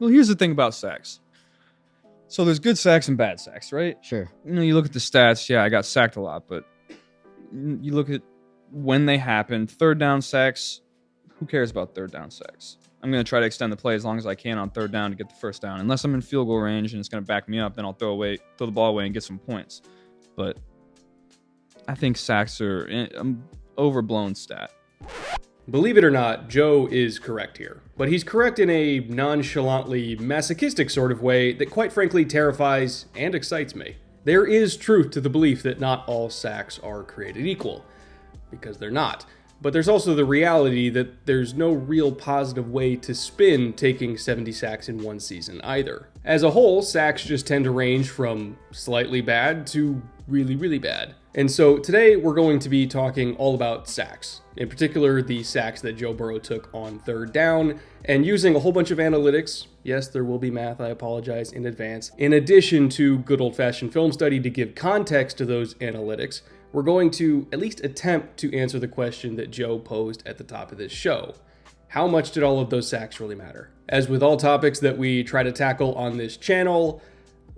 Well, here's the thing about sacks. So there's good sacks and bad sacks, right? Sure. You look at the stats. Yeah, I got sacked a lot, but you look at when they happen. Third down sacks. Who cares about third down sacks? I'm going to try to extend the play as long as I can on third down to get the first down. Unless I'm in field goal range and it's going to back me up, then I'll throw the ball away and get some points. But I think sacks are an overblown stat. Believe it or not, Joe is correct here. But he's correct in a nonchalantly masochistic sort of way that quite frankly terrifies and excites me. There is truth to the belief that not all sacks are created equal, because they're not. But there's also the reality that there's no real positive way to spin taking 70 sacks in one season either. As a whole, sacks just tend to range from slightly bad to really, really bad. And so today we're going to be talking all about sacks, in particular the sacks that Joe Burrow took on third down, and using a whole bunch of analytics. Yes, there will be math, I apologize in advance. In addition to good old-fashioned film study to give context to those analytics, we're going to at least attempt to answer the question that Joe posed at the top of this show. How much did all of those sacks really matter? As with all topics that we try to tackle on this channel,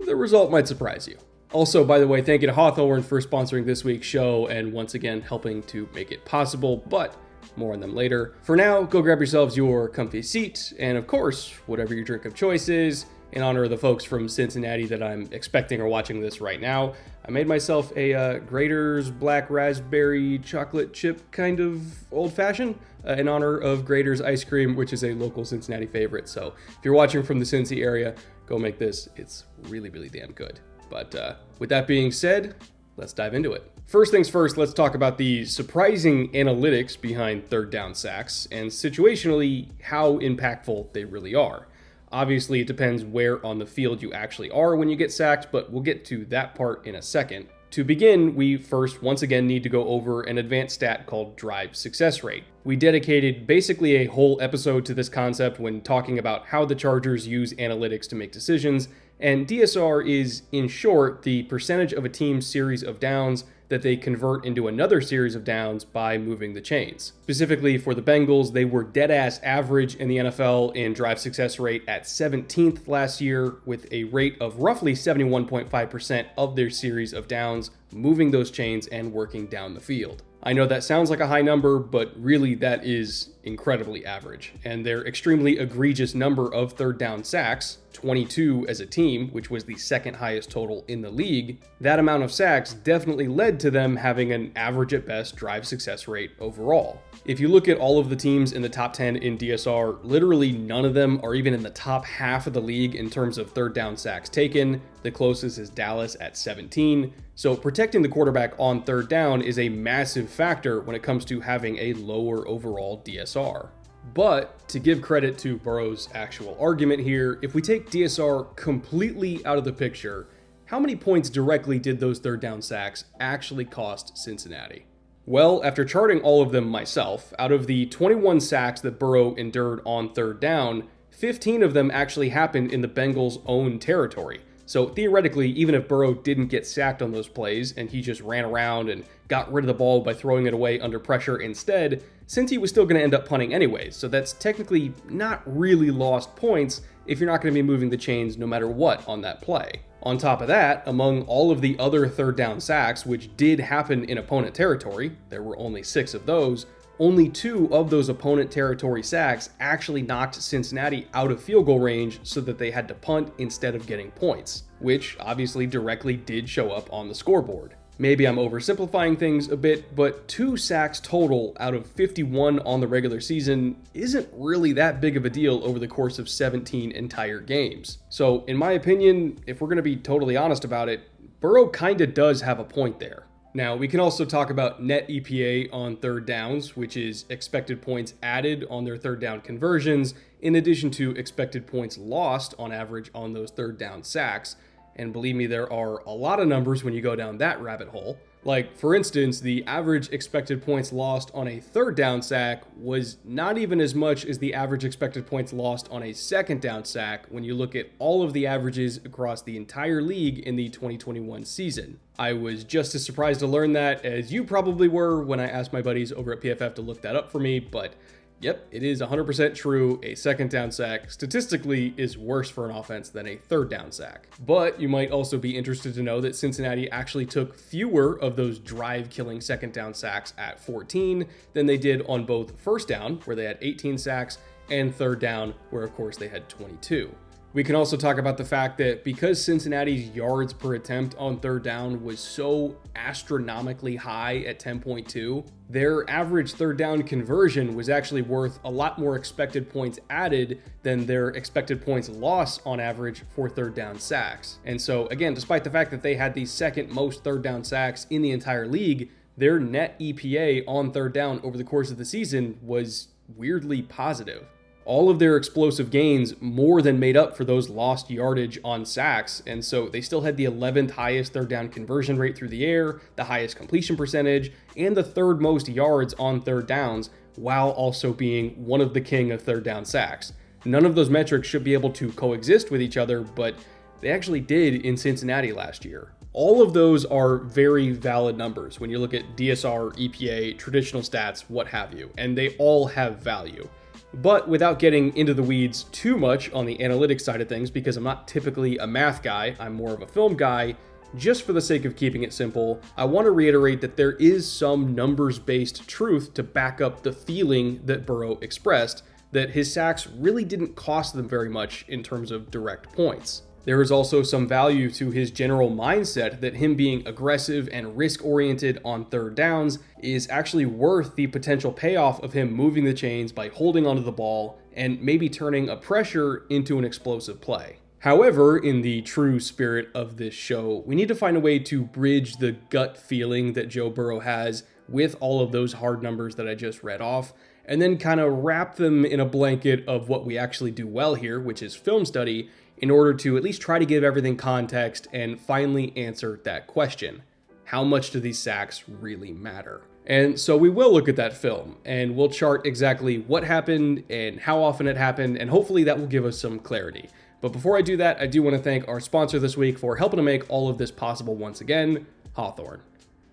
the result might surprise you. Also, by the way, thank you to Hawthorne for sponsoring this week's show and once again helping to make it possible, but more on them later. For now, go grab yourselves your comfy seat, and of course, whatever your drink of choice is. In honor of the folks from Cincinnati that I'm expecting are watching this right now, I made myself a Grater's Black Raspberry Chocolate Chip kind of old-fashioned in honor of Grater's Ice Cream, which is a local Cincinnati favorite. So if you're watching from the Cincy area, go make this. It's really, really damn good. But with that being said, let's dive into it. First things first, let's talk about the surprising analytics behind third down sacks and situationally how impactful they really are. Obviously, it depends where on the field you actually are when you get sacked, but we'll get to that part in a second. To begin, we first once again need to go over an advanced stat called drive success rate. We dedicated basically a whole episode to this concept when talking about how the Chargers use analytics to make decisions, and DSR is, in short, the percentage of a team's series of downs that they convert into another series of downs by moving the chains. Specifically for the Bengals, they were dead-ass average in the NFL in drive success rate at 17th last year, with a rate of roughly 71.5% of their series of downs moving those chains and working down the field. I know that sounds like a high number, but really that is incredibly average. And their extremely egregious number of third down sacks, 22 as a team, which was the second highest total in the league, that amount of sacks definitely led to them having an average at best drive success rate overall. If you look at all of the teams in the top 10 in DSR, literally none of them are even in the top half of the league in terms of third down sacks taken. The closest is Dallas at 17. So protecting the quarterback on third down is a massive factor when it comes to having a lower overall DSR. But to give credit to Burrow's actual argument here, if we take DSR completely out of the picture, how many points directly did those third down sacks actually cost Cincinnati? Well, after charting all of them myself, out of the 21 sacks that Burrow endured on third down, 15 of them actually happened in the Bengals' own territory. So theoretically, even if Burrow didn't get sacked on those plays and he just ran around and got rid of the ball by throwing it away under pressure instead, Cincy was still going to end up punting anyways. So that's technically not really lost points if you're not going to be moving the chains no matter what on that play. On top of that, among all of the other third down sacks, which did happen in opponent territory, there were only 6 of those, only 2 of those opponent territory sacks actually knocked Cincinnati out of field goal range so that they had to punt instead of getting points, which obviously directly did show up on the scoreboard. Maybe I'm oversimplifying things a bit, but 2 sacks total out of 51 on the regular season isn't really that big of a deal over the course of 17 entire games. So in my opinion, if we're going to be totally honest about it, Burrow kinda does have a point there. Now, we can also talk about net EPA on third downs, which is expected points added on their third down conversions, in addition to expected points lost on average on those third down sacks. And believe me, there are a lot of numbers when you go down that rabbit hole. Like, for instance, the average expected points lost on a third down sack was not even as much as the average expected points lost on a second down sack when you look at all of the averages across the entire league in the 2021 season. I was just as surprised to learn that as you probably were when I asked my buddies over at PFF to look that up for me, but Yep, it is 100% true. A second down sack statistically is worse for an offense than a third down sack. But you might also be interested to know that Cincinnati actually took fewer of those drive-killing second down sacks at 14 than they did on both first down, where they had 18 sacks, and third down, where of course they had 22. We can also talk about the fact that because Cincinnati's yards per attempt on third down was so astronomically high at 10.2, their average third down conversion was actually worth a lot more expected points added than their expected points loss on average for third down sacks. And so again, despite the fact that they had the second most third down sacks in the entire league, their net EPA on third down over the course of the season was weirdly positive. All of their explosive gains more than made up for those lost yardage on sacks, and so they still had the 11th highest third down conversion rate through the air, the highest completion percentage, and the third most yards on third downs, while also being one of the king of third down sacks. None of those metrics should be able to coexist with each other, but they actually did in Cincinnati last year. All of those are very valid numbers when you look at DSR, EPA, traditional stats, what have you, and they all have value. But without getting into the weeds too much on the analytics side of things, because I'm not typically a math guy, I'm more of a film guy, just for the sake of keeping it simple, I want to reiterate that there is some numbers-based truth to back up the feeling that Burrow expressed, that his sacks really didn't cost them very much in terms of direct points. There is also some value to his general mindset that him being aggressive and risk-oriented on third downs is actually worth the potential payoff of him moving the chains by holding onto the ball and maybe turning a pressure into an explosive play. However, in the true spirit of this show, we need to find a way to bridge the gut feeling that Joe Burrow has with all of those hard numbers that I just read off, and then kind of wrap them in a blanket of what we actually do well here, which is film study, in order to at least try to give everything context and finally answer that question. How much do these sacks really matter? And so we will look at that film and we'll chart exactly what happened and how often it happened, and hopefully that will give us some clarity. But before I do that, I do want to thank our sponsor this week for helping to make all of this possible once again, Hawthorne.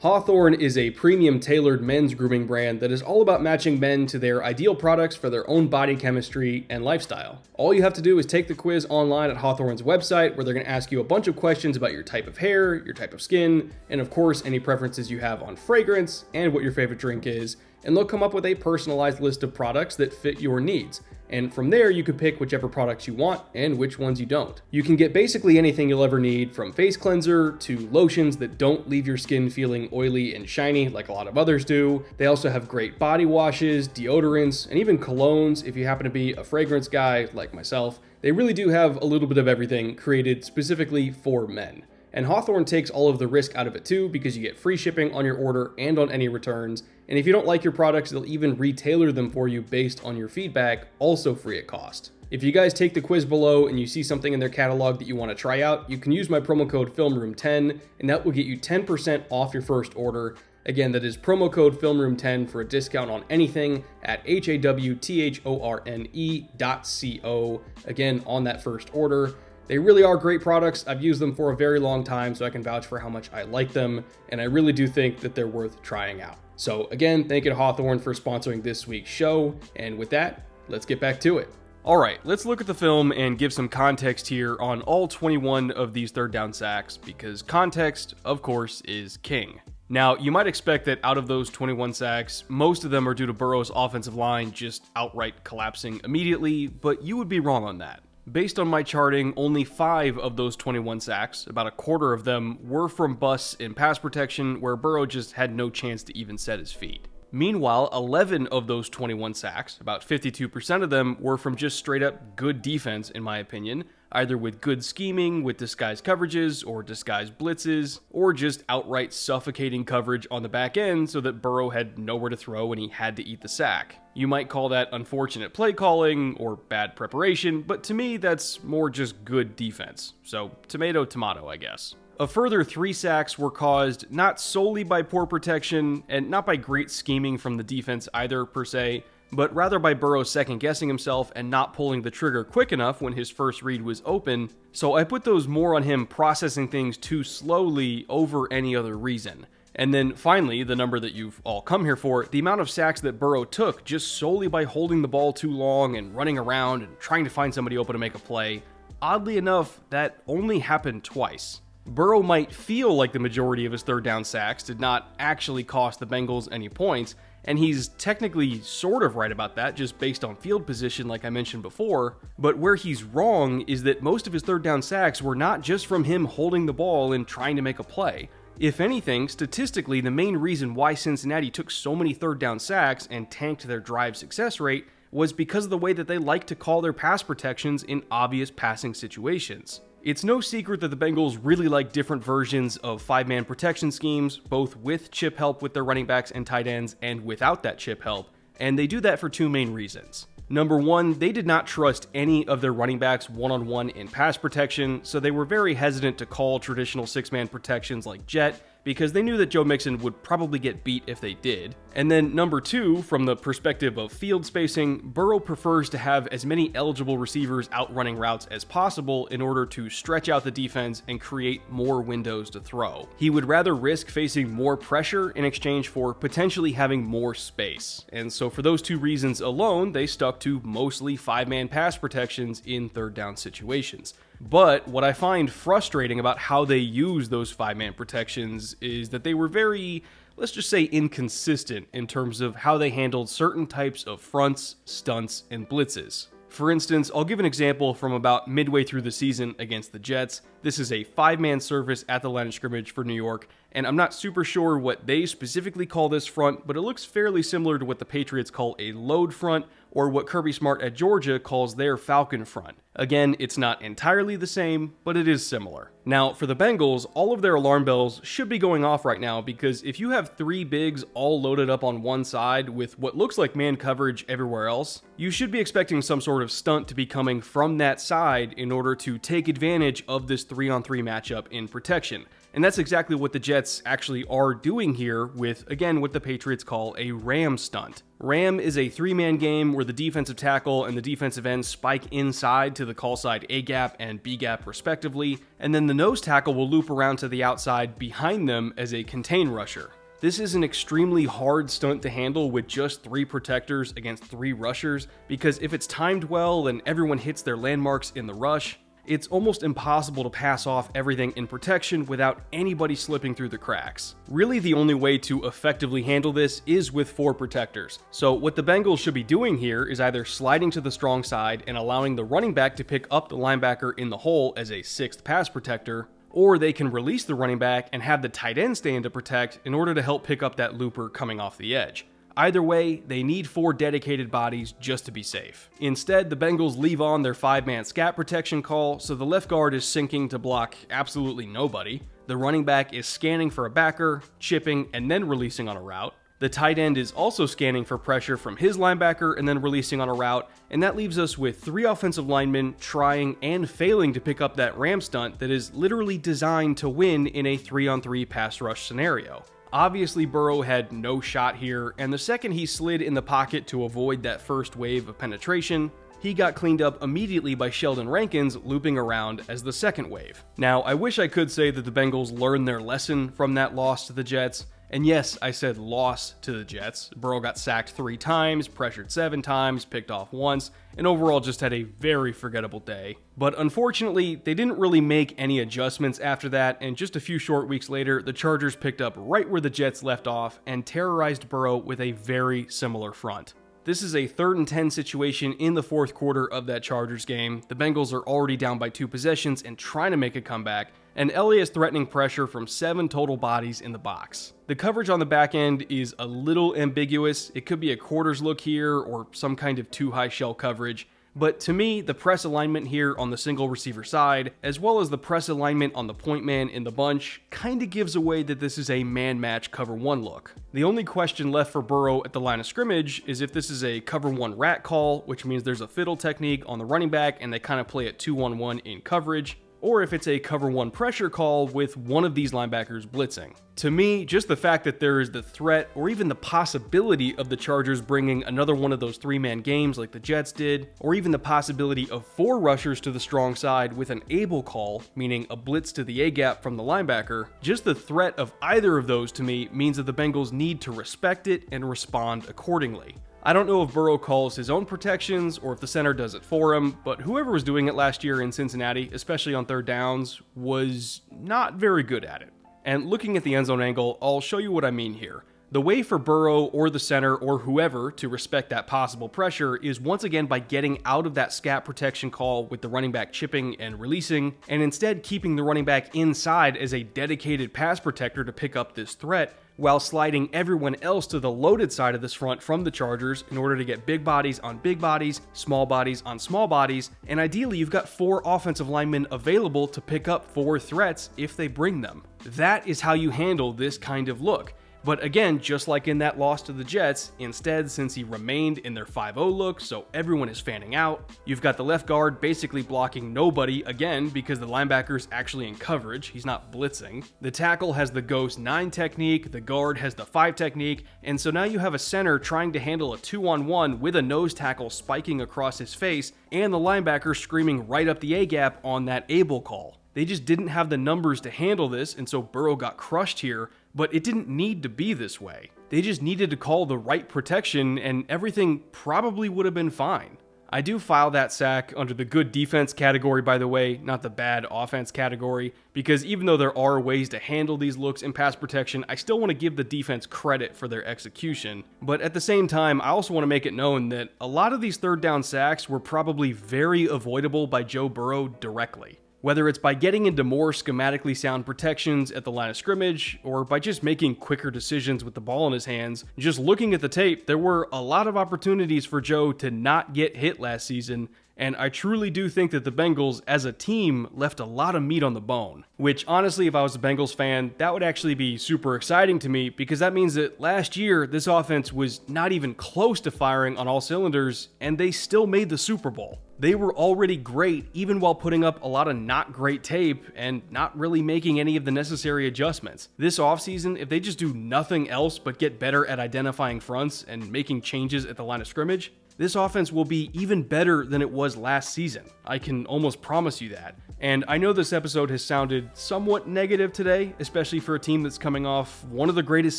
Hawthorne is a premium tailored men's grooming brand that is all about matching men to their ideal products for their own body chemistry and lifestyle. All you have to do is take the quiz online at Hawthorne's website, where they're going to ask you a bunch of questions about your type of hair, your type of skin, and of course any preferences you have on fragrance and what your favorite drink is, and they'll come up with a personalized list of products that fit your needs. And from there, you can pick whichever products you want and which ones you don't. You can get basically anything you'll ever need, from face cleanser to lotions that don't leave your skin feeling oily and shiny like a lot of others do. They also have great body washes, deodorants, and even colognes if you happen to be a fragrance guy like myself. They really do have a little bit of everything created specifically for men. And Hawthorne takes all of the risk out of it too, because you get free shipping on your order and on any returns. And if you don't like your products, they'll even retailer them for you based on your feedback, also free at cost. If you guys take the quiz below and you see something in their catalog that you want to try out, you can use my promo code FILMROOM10, and that will get you 10% off your first order. Again, that is promo code FILMROOM10 for a discount on anything at HAWTHORNE.co. Again, on that first order. They really are great products. I've used them for a very long time, so I can vouch for how much I like them, and I really do think that they're worth trying out. So again, thank you to Hawthorne for sponsoring this week's show, and with that, let's get back to it. All right, let's look at the film and give some context here on all 21 of these third down sacks, because context, of course, is king. Now, you might expect that out of those 21 sacks, most of them are due to Burrow's offensive line just outright collapsing immediately, but you would be wrong on that. Based on my charting, only 5 of those 21 sacks, about a quarter of them, were from busts in pass protection where Burrow just had no chance to even set his feet. Meanwhile, 11 of those 21 sacks, about 52% of them, were from just straight up good defense in my opinion, either with good scheming, with disguised coverages, or disguised blitzes, or just outright suffocating coverage on the back end so that Burrow had nowhere to throw and he had to eat the sack. You might call that unfortunate play calling or bad preparation, but to me that's more just good defense. So tomato, tomato, I guess. A further 3 sacks were caused not solely by poor protection, and not by great scheming from the defense either per se, but rather by Burrow second-guessing himself and not pulling the trigger quick enough when his first read was open, so I put those more on him processing things too slowly over any other reason. And then finally, the number that you've all come here for, the amount of sacks that Burrow took just solely by holding the ball too long and running around and trying to find somebody open to make a play. Oddly enough, that only happened twice. Burrow might feel like the majority of his third down sacks did not actually cost the Bengals any points, and he's technically sort of right about that just based on field position like I mentioned before, but where he's wrong is that most of his third down sacks were not just from him holding the ball and trying to make a play. If anything, statistically, the main reason why Cincinnati took so many third down sacks and tanked their drive success rate was because of the way that they like to call their pass protections in obvious passing situations. It's no secret that the Bengals really like different versions of five-man protection schemes, both with chip help with their running backs and tight ends and without that chip help, and they do that for two main reasons. Number one, they did not trust any of their running backs one-on-one in pass protection, so they were very hesitant to call traditional six-man protections like jet, because they knew that Joe Mixon would probably get beat if they did. And then number two, from the perspective of field spacing, Burrow prefers to have as many eligible receivers out running routes as possible in order to stretch out the defense and create more windows to throw. He would rather risk facing more pressure in exchange for potentially having more space. And so for those two reasons alone, they stuck to mostly five-man pass protections in third down situations. But what I find frustrating about how they use those five-man protections is that they were very, let's just say, inconsistent in terms of how they handled certain types of fronts, stunts, and blitzes. For instance, I'll give an example from about midway through the season against the Jets. This is a five-man service at the line of scrimmage for New York, and I'm not super sure what they specifically call this front, but it looks fairly similar to what the Patriots call a load front, or what Kirby Smart at Georgia calls their Falcon front. Again, it's not entirely the same, but it is similar. Now, for the Bengals, all of their alarm bells should be going off right now, because if you have three bigs all loaded up on one side with what looks like man coverage everywhere else, you should be expecting some sort of stunt to be coming from that side in order to take advantage of this 3-on-3 matchup in protection. And that's exactly what the Jets actually are doing here with, again, what the Patriots call a ram stunt. Ram is a three-man game where the defensive tackle and the defensive end spike inside to the call side A-gap and B-gap respectively, and then the nose tackle will loop around to the outside behind them as a contain rusher. This is an extremely hard stunt to handle with just three protectors against three rushers, because if it's timed well and everyone hits their landmarks in the rush, it's almost impossible to pass off everything in protection without anybody slipping through the cracks. Really, the only way to effectively handle this is with four protectors. So what the Bengals should be doing here is either sliding to the strong side and allowing the running back to pick up the linebacker in the hole as a sixth pass protector, or they can release the running back and have the tight end stand to protect in order to help pick up that looper coming off the edge. Either way, they need four dedicated bodies just to be safe. Instead, the Bengals leave on their five-man scat protection call, so the left guard is sinking to block absolutely nobody. The running back is scanning for a backer, chipping, and then releasing on a route. The tight end is also scanning for pressure from his linebacker and then releasing on a route, and that leaves us with three offensive linemen trying and failing to pick up that ram stunt that is literally designed to win in a 3-on-3 pass rush scenario. Obviously, Burrow had no shot here, and the second he slid in the pocket to avoid that first wave of penetration, he got cleaned up immediately by Sheldon Rankins looping around as the second wave. Now, I wish I could say that the Bengals learned their lesson from that loss to the Jets, and yes, I said loss to the Jets. Burrow got sacked 3 times, pressured 7 times, picked off once, and overall just had a very forgettable day. But unfortunately, they didn't really make any adjustments after that, and just a few short weeks later, the Chargers picked up right where the Jets left off and terrorized Burrow with a very similar front. This is a 3rd and 10 situation in the fourth quarter of that Chargers game. The Bengals are already down by 2 possessions and trying to make a comeback, and Elliott is threatening pressure from 7 total bodies in the box. The coverage on the back end is a little ambiguous. It could be a quarters look here or some kind of too high shell coverage. But to me, the press alignment here on the single receiver side, as well as the press alignment on the point man in the bunch, kinda gives away that this is a man-match cover 1 look. The only question left for Burrow at the line of scrimmage is if this is a cover 1 rat call, which means there's a fiddle technique on the running back and they kind of play it 2-on-1 in coverage, or if it's a cover one pressure call with one of these linebackers blitzing. To me, just the fact that there is the threat or even the possibility of the Chargers bringing another one of those three-man games like the Jets did, or even the possibility of 4 rushers to the strong side with an able call, meaning a blitz to the A-gap from the linebacker, just the threat of either of those to me means that the Bengals need to respect it and respond accordingly. I don't know if Burrow calls his own protections or if the center does it for him, but whoever was doing it last year in Cincinnati, especially on third downs, was not very good at it. And looking at the end zone angle, I'll show you what I mean here. The way for Burrow or the center or whoever to respect that possible pressure is once again by getting out of that scat protection call with the running back chipping and releasing, and instead keeping the running back inside as a dedicated pass protector to pick up this threat, while sliding everyone else to the loaded side of this front from the Chargers in order to get big bodies on big bodies, small bodies on small bodies, and ideally you've got 4 offensive linemen available to pick up 4 threats if they bring them. That is how you handle this kind of look. But again, just like in that loss to the Jets, instead, since he remained in their 5-0 look, so everyone is fanning out, you've got the left guard basically blocking nobody again because the linebacker's actually in coverage, he's not blitzing. The tackle has the ghost 9 technique, the guard has the 5 technique, and so now you have a center trying to handle a 2-on-1 with a nose tackle spiking across his face, and the linebacker screaming right up the A-gap on that able call. They just didn't have the numbers to handle this, and so Burrow got crushed here, but it didn't need to be this way. They just needed to call the right protection, and everything probably would have been fine. I do file that sack under the good defense category, by the way, not the bad offense category, because even though there are ways to handle these looks in pass protection, I still want to give the defense credit for their execution. But at the same time, I also want to make it known that a lot of these third down sacks were probably very avoidable by Joe Burrow directly. Whether it's by getting into more schematically sound protections at the line of scrimmage, or by just making quicker decisions with the ball in his hands, just looking at the tape, there were a lot of opportunities for Joe to not get hit last season, and I truly do think that the Bengals, as a team, left a lot of meat on the bone. Which, honestly, if I was a Bengals fan, that would actually be super exciting to me, because that means that last year, this offense was not even close to firing on all cylinders, and they still made the Super Bowl. They were already great, even while putting up a lot of not great tape and not really making any of the necessary adjustments. This offseason, if they just do nothing else but get better at identifying fronts and making changes at the line of scrimmage, this offense will be even better than it was last season. I can almost promise you that. And I know this episode has sounded somewhat negative today, especially for a team that's coming off one of the greatest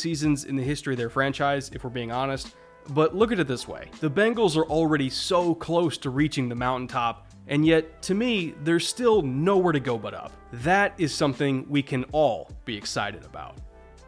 seasons in the history of their franchise, if we're being honest. But look at it this way. The Bengals are already so close to reaching the mountaintop, and yet, to me, there's still nowhere to go but up. That is something we can all be excited about.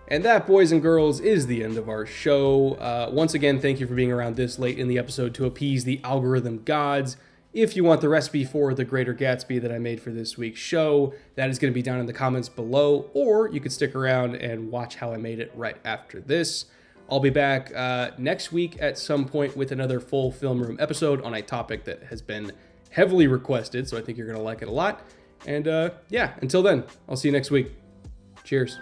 And that, boys and girls, is the end of our show. Once again, thank you for being around this late in the episode to appease the algorithm gods. If you want the recipe for the Greater Gatsby that I made for this week's show, that is going to be down in the comments below, or you could stick around and watch how I made it right after this. I'll be back next week at some point with another full film room episode on a topic that has been heavily requested, so I think you're going to like it a lot. And yeah, until then, I'll see you next week. Cheers.